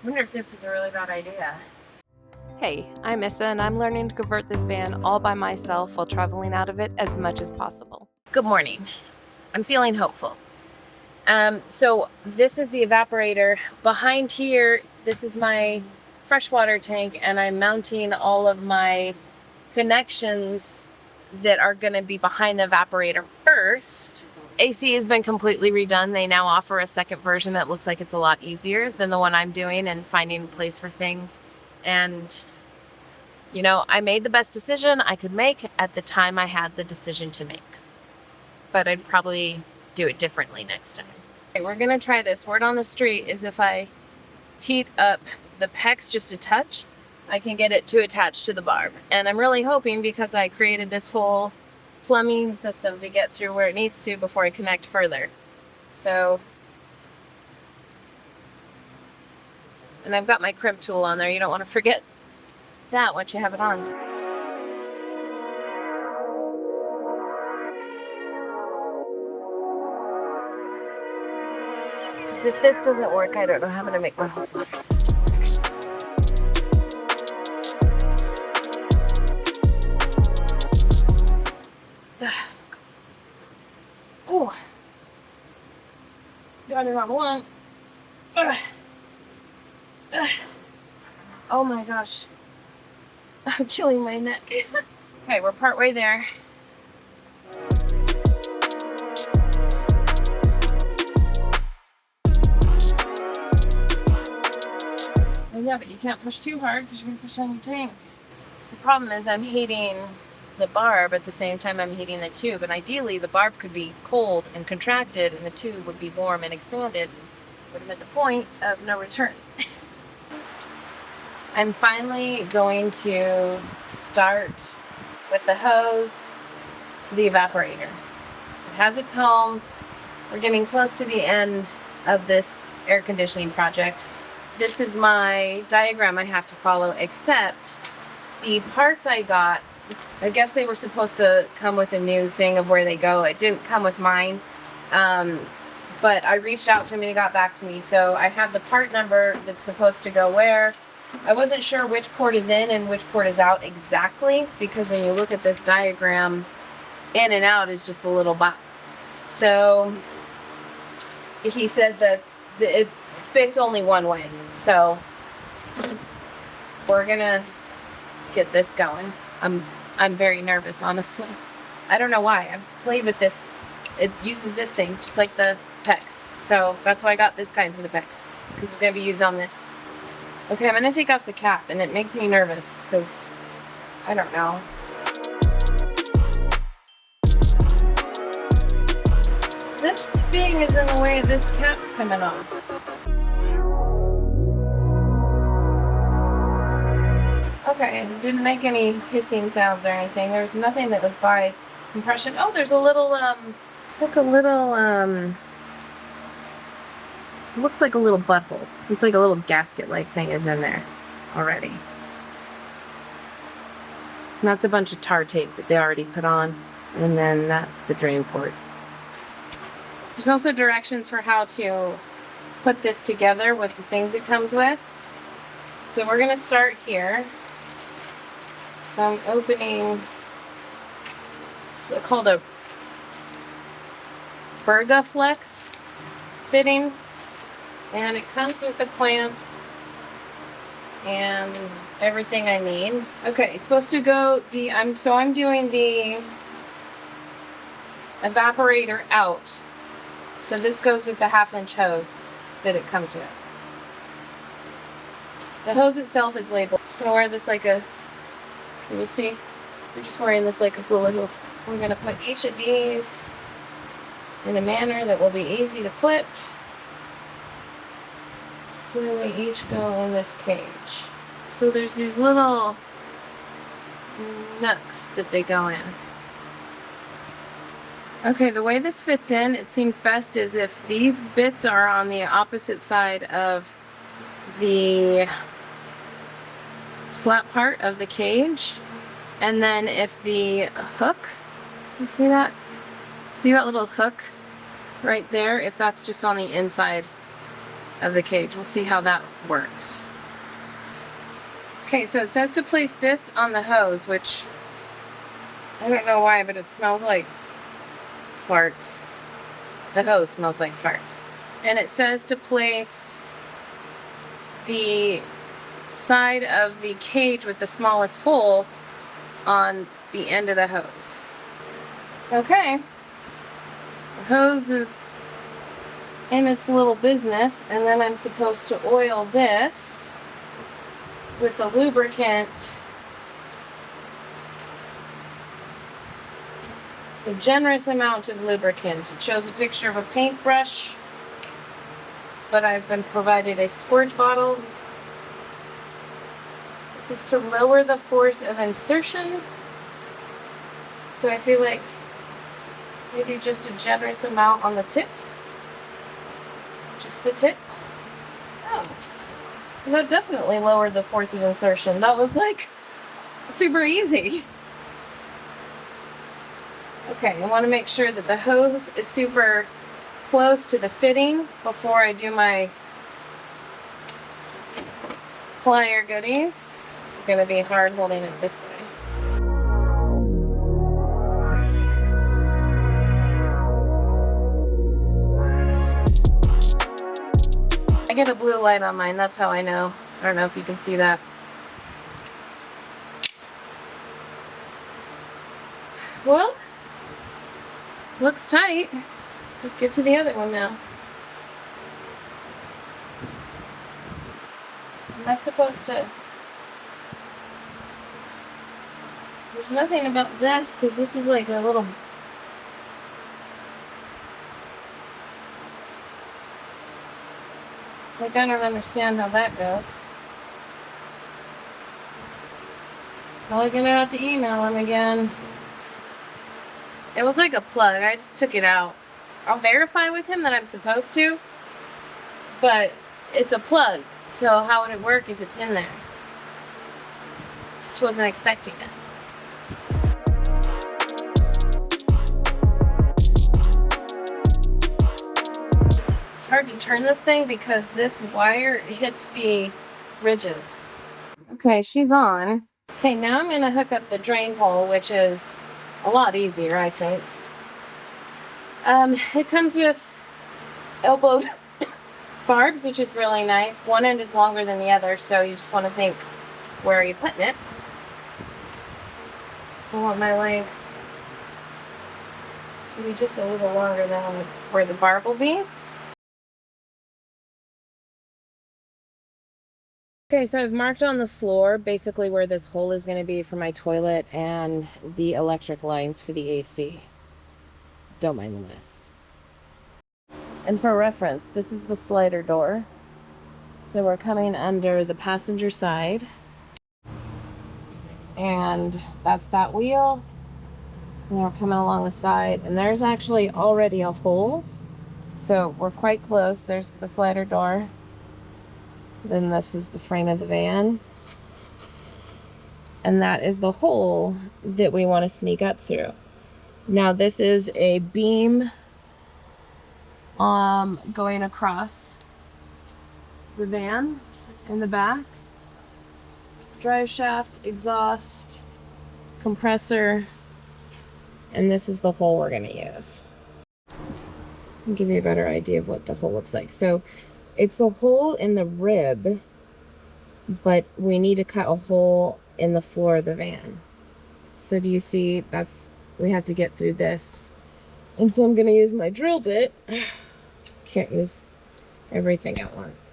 I wonder if this is a really bad idea. Hey, I'm Issa, and I'm learning to convert this van all by myself while traveling out of it as much as possible. Good morning. I'm feeling hopeful. So this is the evaporator. Behind here, this is my freshwater tank, and I'm mounting all of my connections that are going to be behind the evaporator first. AC has been completely redone. They now offer a second version that looks like it's a lot easier than the one I'm doing and finding a place for things. And, you know, I made the best decision I could make at the time I had the decision to make. But I'd probably do it differently next time. Okay, we're gonna try this. Word on the street is if I heat up the PEX just a touch, I can get it to attach to the barb. And I'm really hoping, because I created this whole plumbing system to get through where it needs to before I connect further. So, and I've got my crimp tool on there. You don't want to forget that once you have it on. Because if this doesn't work, I don't know how I'm going to make my whole water system work. Oh, got it on one. Oh my gosh, I'm killing my neck. Okay, we're partway there. Oh yeah, but you can't push too hard because you're gonna push on your tank. The problem is I'm heating the barb at the same time I'm heating the tube, and ideally the barb could be cold and contracted and the tube would be warm and expanded. Would have been the point of no return. I'm finally going to start with the hose to the evaporator. It has its home. We're getting close to the end of this air conditioning project. This is my diagram I have to follow, except the parts I got, I guess they were supposed to come with a new thing of where they go. It didn't come with mine, but I reached out to him and he got back to me. So I have the part number that's supposed to go where. I wasn't sure which port is in and which port is out exactly, because when you look at this diagram, in and out is just a little box. So he said that it fits only one way. So we're gonna get this going. I'm very nervous, honestly. I don't know why. I've played with this. It uses this thing just like the PEX. So that's why I got this kind for the PEX, because it's gonna be used on this. Okay, I'm gonna take off the cap, and it makes me nervous because I don't know. This thing is in the way of this cap coming off. Okay, it didn't make any hissing sounds or anything. There was nothing that was by compression. Oh, there's a little, it's like a little, it looks like a little butthole. It's like a little gasket-like thing is in there already. And that's a bunch of tar tape that they already put on. And then that's the drain port. There's also directions for how to put this together with the things it comes with. So we're gonna start here. So I'm opening, it's called a Bergaflex fitting, and it comes with a clamp and everything I need. Okay, it's supposed to go I'm doing the evaporator out. So this goes with the 1/2-inch hose that it comes with. The hose itself is labeled. I'm just gonna wear this like a, can you see? I'm just wearing this like a hula hoop. We're gonna put each of these in a manner that will be easy to clip. So they each go in this cage. So there's these little nooks that they go in. Okay, the way this fits in, it seems best is if these bits are on the opposite side of the flat part of the cage, and then if the hook, you see that? See that little hook right there? If that's just on the inside of the cage. We'll see how that works. Okay, so it says to place this on the hose, which I don't know why, but it smells like farts. The hose smells like farts. And it says to place the side of the cage with the smallest hole on the end of the hose. Okay. The hose is in its little business, and then I'm supposed to oil this with a lubricant. A generous amount of lubricant. It shows a picture of a paintbrush, but I've been provided a squirt bottle. This is to lower the force of insertion. So I feel like maybe just a generous amount on the tip. Just the tip. Oh, that definitely lowered the force of insertion. That was like super easy. Okay, I want to make sure that the hose is super close to the fitting before I do my plier goodies. This is going to be hard holding it this way. I get a blue light on mine, that's how I know. I don't know if you can see that. Well, looks tight. Just get to the other one now. Am I supposed to? There's nothing about this because this is like a little. Like, I don't understand how that goes. Probably gonna have to email him again. It was like a plug. I just took it out. I'll verify with him that I'm supposed to, but it's a plug. So how would it work if it's in there? Just wasn't expecting it. It's hard to turn this thing because this wire hits the ridges. Okay, she's on. Okay, now I'm gonna hook up the drain hole, which is a lot easier, I think. It comes with elbow barbs, which is really nice. One end is longer than the other, so you just want to think, where are you putting it? So I want my length to be just a little longer than where the barb will be. Okay, so I've marked on the floor basically where this hole is going to be for my toilet and the electric lines for the AC. Don't mind the mess. And for reference, this is the slider door. So we're coming under the passenger side. And that's that wheel. And we're coming along the side. And there's actually already a hole. So we're quite close. There's the slider door. Then this is the frame of the van. And that is the hole that we want to sneak up through. Now this is a beam going across the van in the back. Drive shaft, exhaust, compressor, and this is the hole we're going to use. I'll give you a better idea of what the hole looks like. So it's the hole in the rib, but we need to cut a hole in the floor of the van. So do you see, we have to get through this. And so I'm going to use my drill bit. Can't use everything at once.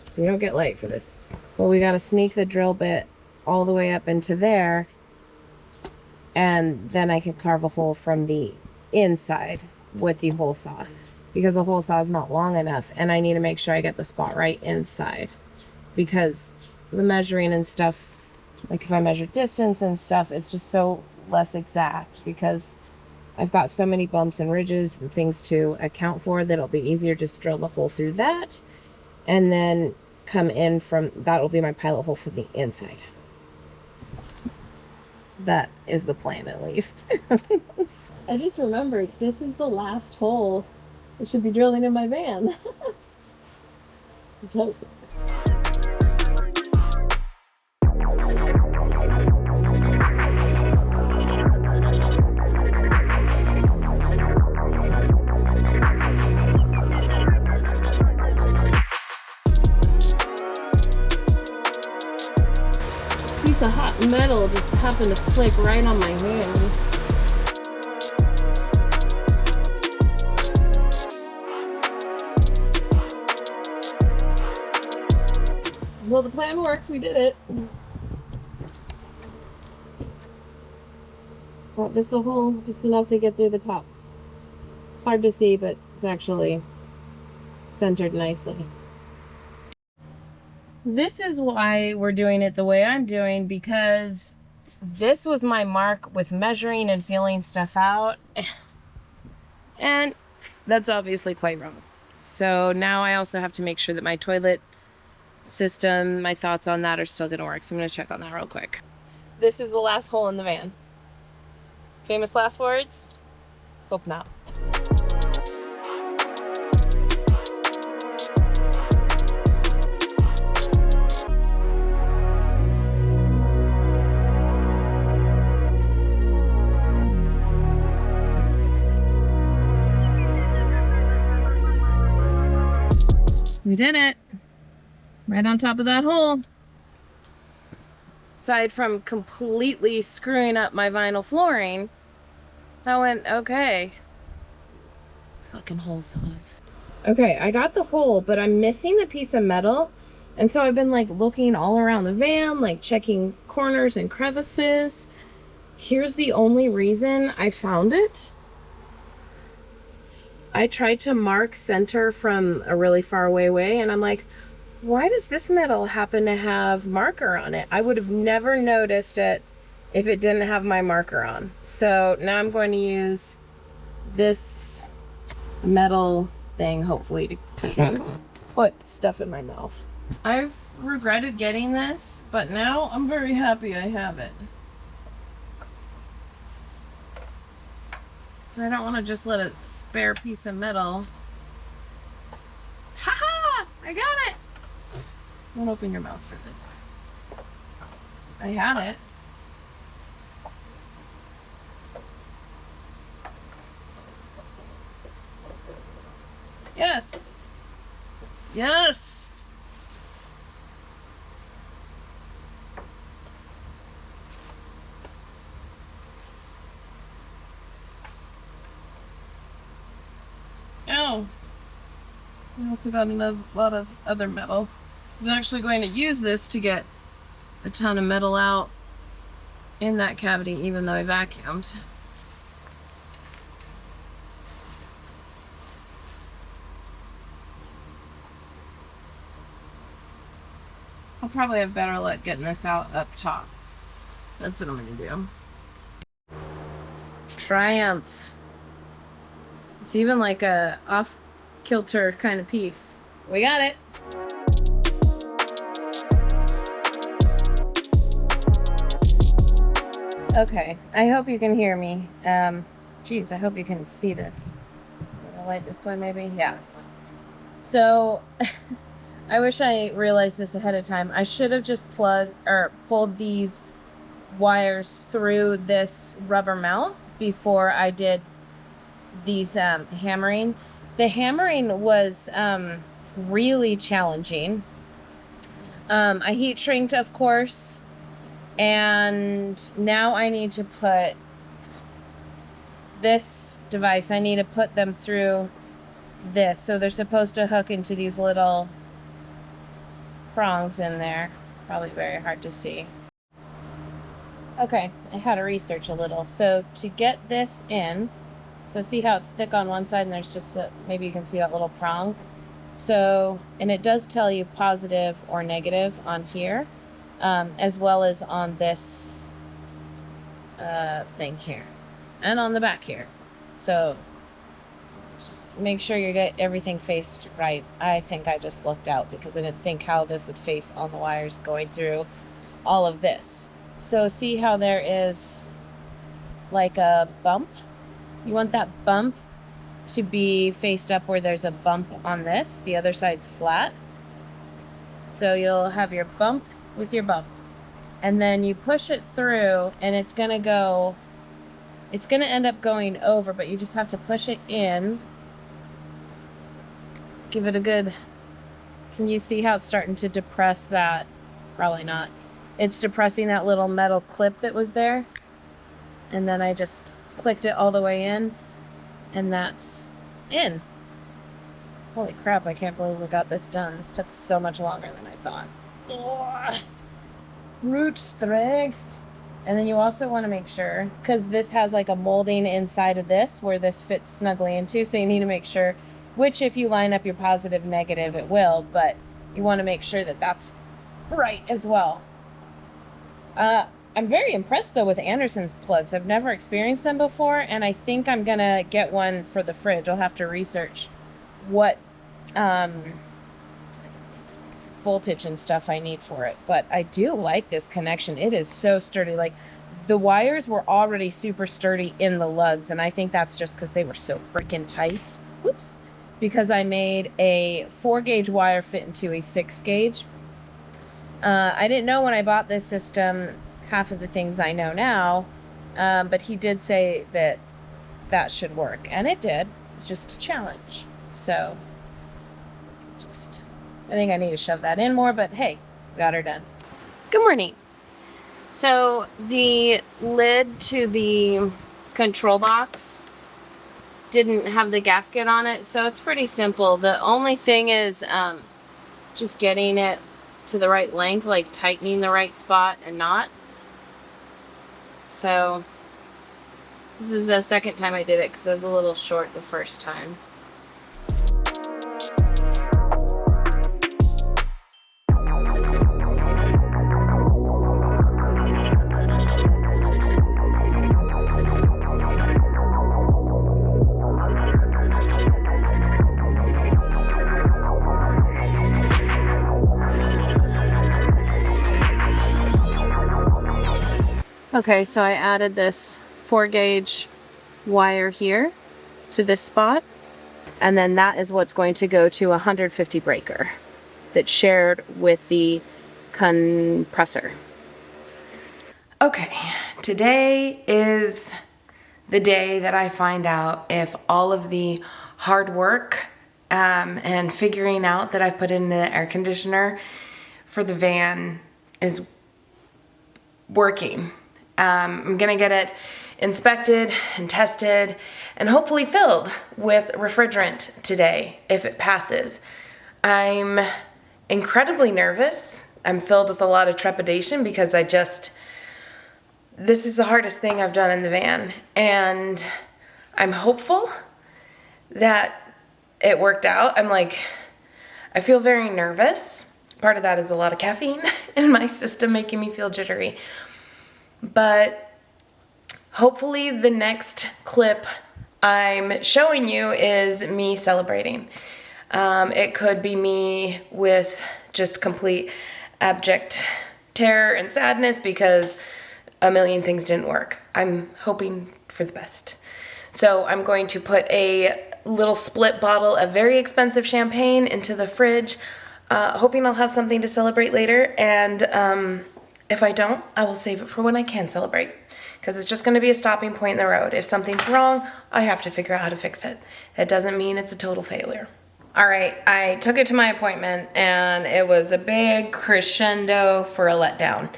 So you don't get light for this. But we got to sneak the drill bit all the way up into there. And then I can carve a hole from the inside with the hole saw. Because the hole saw is not long enough. And I need to make sure I get the spot right inside. Because the measuring and stuff, like if I measure distance and stuff, it's just so less exact. Because I've got so many bumps and ridges and things to account for that it'll be easier just to drill the hole through that. And then come in from, that will be my pilot hole from the inside. That is the plan, at least. I just remembered, this is the last hole that should be drilling in my van. Okay. Piece of hot metal just happened to click right on my hand. Well, the plan worked. We did it. Well, just a hole, just enough to get through the top. It's hard to see, but it's actually centered nicely. This is why we're doing it the way I'm doing, because this was my mark with measuring and feeling stuff out. And that's obviously quite wrong. So now I also have to make sure that my toilet system, my thoughts on that are still gonna work. So I'm gonna check on that real quick. This is the last hole in the van. Famous last words? Hope not. We did it. Right on top of that hole. Aside from completely screwing up my vinyl flooring, that went okay. Fucking hole saws. Okay, I got the hole, but I'm missing the piece of metal. And so I've been like looking all around the van, like checking corners and crevices. Here's the only reason I found it. I tried to mark center from a really far away, and I'm like, why does this metal happen to have marker on it? I would have never noticed it if it didn't have my marker on. So now I'm going to use this metal thing, hopefully, to put stuff in my mouth. I've regretted getting this, but now I'm very happy I have it. So I don't want to just let a spare piece of metal. Haha! I got it! Don't open your mouth for this. I had it. Yes! Yes! Ow! I also got a lot of other metal. I'm actually going to use this to get a ton of metal out in that cavity, even though I vacuumed. I'll probably have better luck getting this out up top. That's what I'm gonna do. Triumph. It's even like a off-kilter kind of piece. We got it. Okay, I hope you can hear me. Geez, I hope you can see this. The light this way, maybe? Yeah. So, I wish I realized this ahead of time. I should have just pulled these wires through this rubber mount before I did these hammering. The hammering was really challenging. I heat shrinked, of course. And now I need to put this device, I need to put them through this. So they're supposed to hook into these little prongs in there. Probably very hard to see. Okay, I had to research a little. So to get this in, so see how it's thick on one side and there's just maybe you can see that little prong. So, and it does tell you positive or negative on here. As well as on this thing here and on the back here. So just make sure you get everything faced right. I think I just looked out because I didn't think how this would face on the wires going through all of this. So see how there is like a bump? You want that bump to be faced up where there's a bump on this. The other side's flat. So you'll have your bump with your bump, and then you push it through, and it's gonna end up going over, but you just have to push it in. Give it a good, can you see how it's starting to depress that? Probably not. It's depressing that little metal clip that was there. And then I just clicked it all the way in, and that's in. Holy crap, I can't believe we got this done. This took so much longer than I thought. Ugh. Root strength. And then you also want to make sure, because this has like a molding inside of this where this fits snugly into, so you need to make sure, which if you line up your positive negative it will, but you want to make sure that that's right as well. I'm very impressed though with Anderson's plugs. I've never experienced them before, and I think I'm gonna get one for the fridge. I'll have to research what voltage and stuff I need for it, but I do like this connection. It is so sturdy. Like, the wires were already super sturdy in the lugs, and I think that's just because they were so freaking tight. Whoops. Because I made a 4-gauge wire fit into a 6-gauge. I didn't know when I bought this system half of the things I know now, but he did say that that should work, and it did. It's just a challenge. So I think I need to shove that in more, but hey, got her done. Good morning. So the lid to the control box didn't have the gasket on it, so it's pretty simple. The only thing is just getting it to the right length, like tightening the right spot and knot. So this is the second time I did it because I was a little short the first time. Okay, so I added this 4-gauge wire here to this spot, and then that is what's going to go to a 150 breaker that's shared with the compressor. Okay, today is the day that I find out if all of the hard work and figuring out that I've put in the air conditioner for the van is working. I'm gonna get it inspected and tested and hopefully filled with refrigerant today if it passes. I'm incredibly nervous. I'm filled with a lot of trepidation because this is the hardest thing I've done in the van, and I'm hopeful that it worked out. I feel very nervous. Part of that is a lot of caffeine in my system making me feel jittery. But hopefully the next clip I'm showing you is me celebrating. It could be me with just complete abject terror and sadness because a million things didn't work. I'm hoping for the best. So I'm going to put a little split bottle of very expensive champagne into the fridge, hoping I'll have something to celebrate later. And if I don't, I will save it for when I can celebrate, because it's just going to be a stopping point in the road. If something's wrong, I have to figure out how to fix it. That doesn't mean it's a total failure. All right, I took it to my appointment, and it was a big crescendo for a letdown.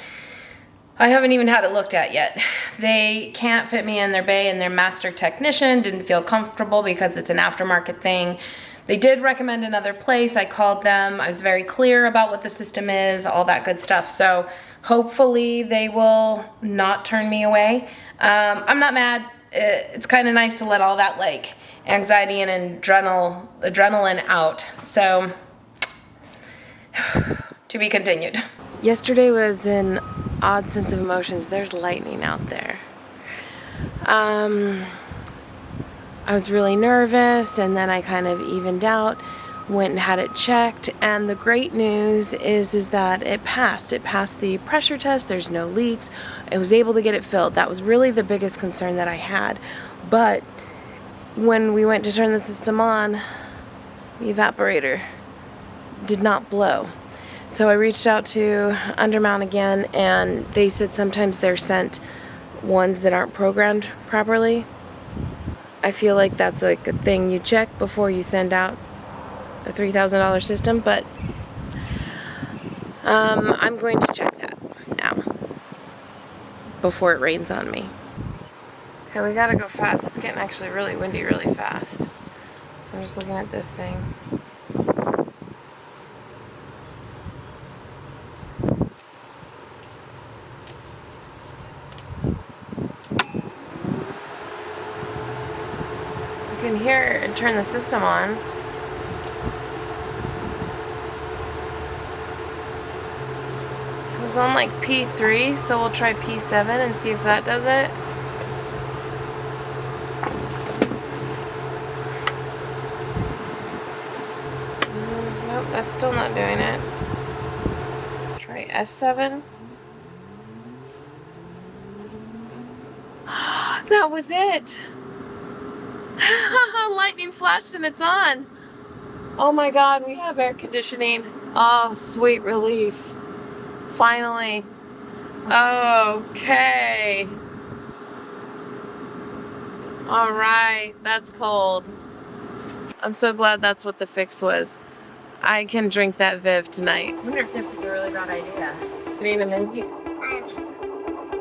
I haven't even had it looked at yet. They can't fit me in their bay, and their master technician didn't feel comfortable because it's an aftermarket thing. They did recommend another place. I called them. I was very clear about what the system is, all that good stuff. So hopefully they will not turn me away. I'm not mad. It's kind of nice to let all that anxiety and adrenaline out. So to be continued. Yesterday was an odd sense of emotions. There's lightning out there. I was really nervous, and then I kind of evened out, went and had it checked, and the great news is that it passed. It passed the pressure test. There's no leaks. I was able to get it filled. That was really the biggest concern that I had. But when we went to turn the system on, the evaporator did not blow. So I reached out to Undermount again, and they said sometimes they're sent ones that aren't programmed properly. I feel like that's like a thing you check before you send out a $3,000 system, but I'm going to check that now before it rains on me. Okay, we gotta go fast. It's getting actually really windy really fast. So I'm just looking at this thing. You can hear it turn the system on. So it's on like P3, so we'll try P7 and see if that does it. Nope, that's still not doing it. Try S7. That was it! Lightning flashed and it's on. Oh my god, we have air conditioning. Oh, sweet relief. Finally. Okay. Alright, that's cold. I'm so glad that's what the fix was. I can drink that Viv tonight. I wonder if this is a really bad idea. Putting them in here.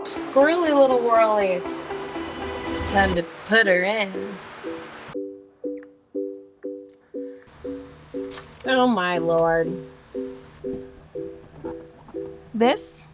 Squirrely little whirlies. It's time to put her in. Oh my lord. This